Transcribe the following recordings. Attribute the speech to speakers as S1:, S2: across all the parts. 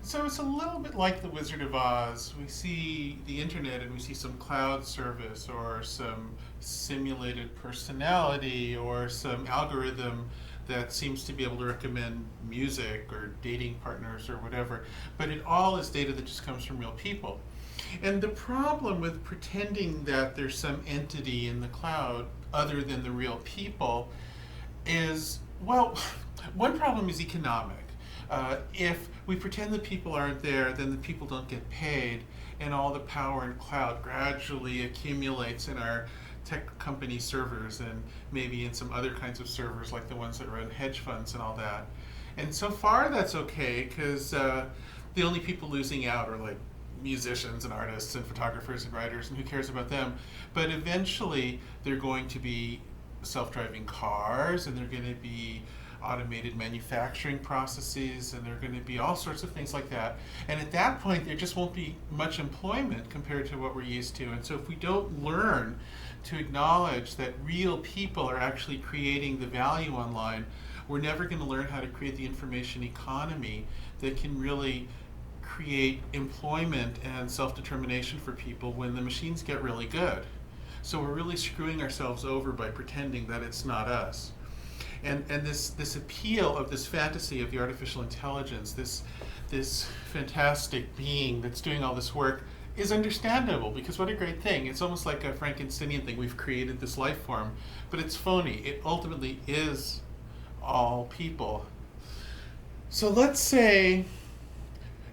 S1: So it's a little bit like the Wizard of Oz. We see the internet and we see some cloud service or some simulated personality or some algorithm that seems to be able to recommend music or dating partners or whatever. But it all is data that just comes from real people. And the problem with pretending that there's some entity in the cloud other than the real people is, well, one problem is economic. If we pretend that people aren't there, then the people don't get paid, and all the power in cloud gradually accumulates in our tech company servers and maybe in some other kinds of servers like the ones that run hedge funds and all that. And so far that's okay because the only people losing out are like musicians and artists and photographers and writers, and who cares about them? But eventually they're going to be self-driving cars, and they're going to be automated manufacturing processes, and there are going to be all sorts of things like that. And at that point, there just won't be much employment compared to what we're used to. And so if we don't learn to acknowledge that real people are actually creating the value online, we're never going to learn how to create the information economy that can really create employment and self-determination for people when the machines get really good. So we're really screwing ourselves over by pretending that it's not us. And this appeal of this fantasy of the artificial intelligence, this fantastic being that's doing all this work, is understandable, because what a great thing. It's almost like a Frankensteinian thing. We've created this life form, but it's phony. It ultimately is all people. So let's say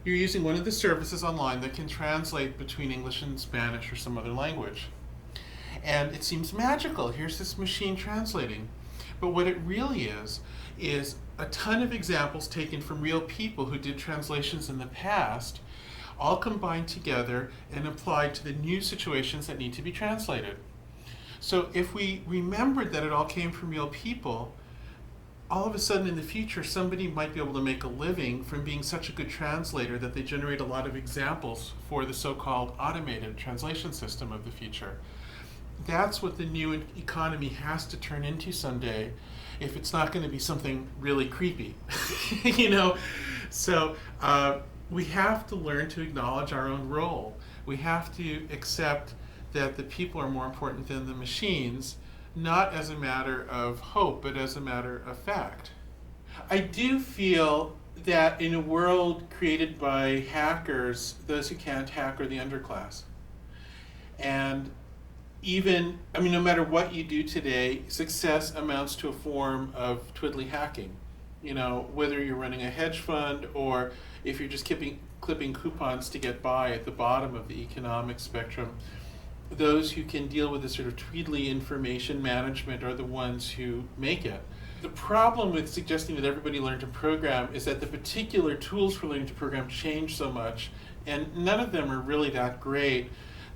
S1: you're using one of the services online that can translate between English and Spanish or some other language. And it seems magical. Here's this machine translating. But what it really is a ton of examples taken from real people who did translations in the past, all combined together and applied to the new situations that need to be translated. So if we remembered that it all came from real people, all of a sudden in the future somebody might be able to make a living from being such a good translator that they generate a lot of examples for the so-called automated translation system of the future. That's what the new economy has to turn into someday, if it's not going to be something really creepy. So we have to learn to acknowledge our own role. We have to accept that the people are more important than the machines, not as a matter of hope, but as a matter of fact. I do feel that in a world created by hackers, those who can't hack are the underclass. And no matter what you do today, success amounts to a form of twiddly hacking. Whether you're running a hedge fund or if you're just clipping coupons to get by at the bottom of the economic spectrum, those who can deal with this sort of twiddly information management are the ones who make it. The problem with suggesting that everybody learn to program is that the particular tools for learning to program change so much, and none of them are really that great,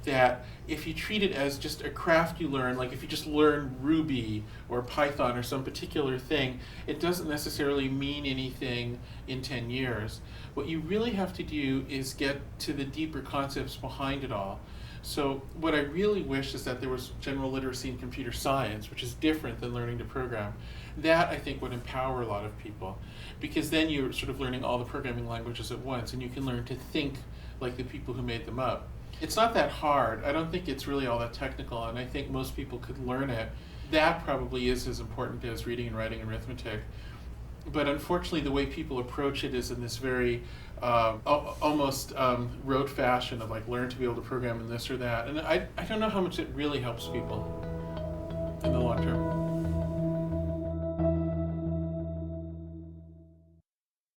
S1: that if you treat it as just a craft you learn, like if you just learn Ruby or Python or some particular thing, it doesn't necessarily mean anything in 10 years. What you really have to do is get to the deeper concepts behind it all. So what I really wish is that there was general literacy in computer science, which is different than learning to program. That, I think, would empower a lot of people, because then you're sort of learning all the programming languages at once, and you can learn to think like the people who made them up. It's not that hard. I don't think it's really all that technical, and I think most people could learn it. That probably is as important as reading and writing and arithmetic. But unfortunately, the way people approach it is in this very almost rote fashion of like learn to be able to program in this or that. And I don't know how much it really helps people in the long term.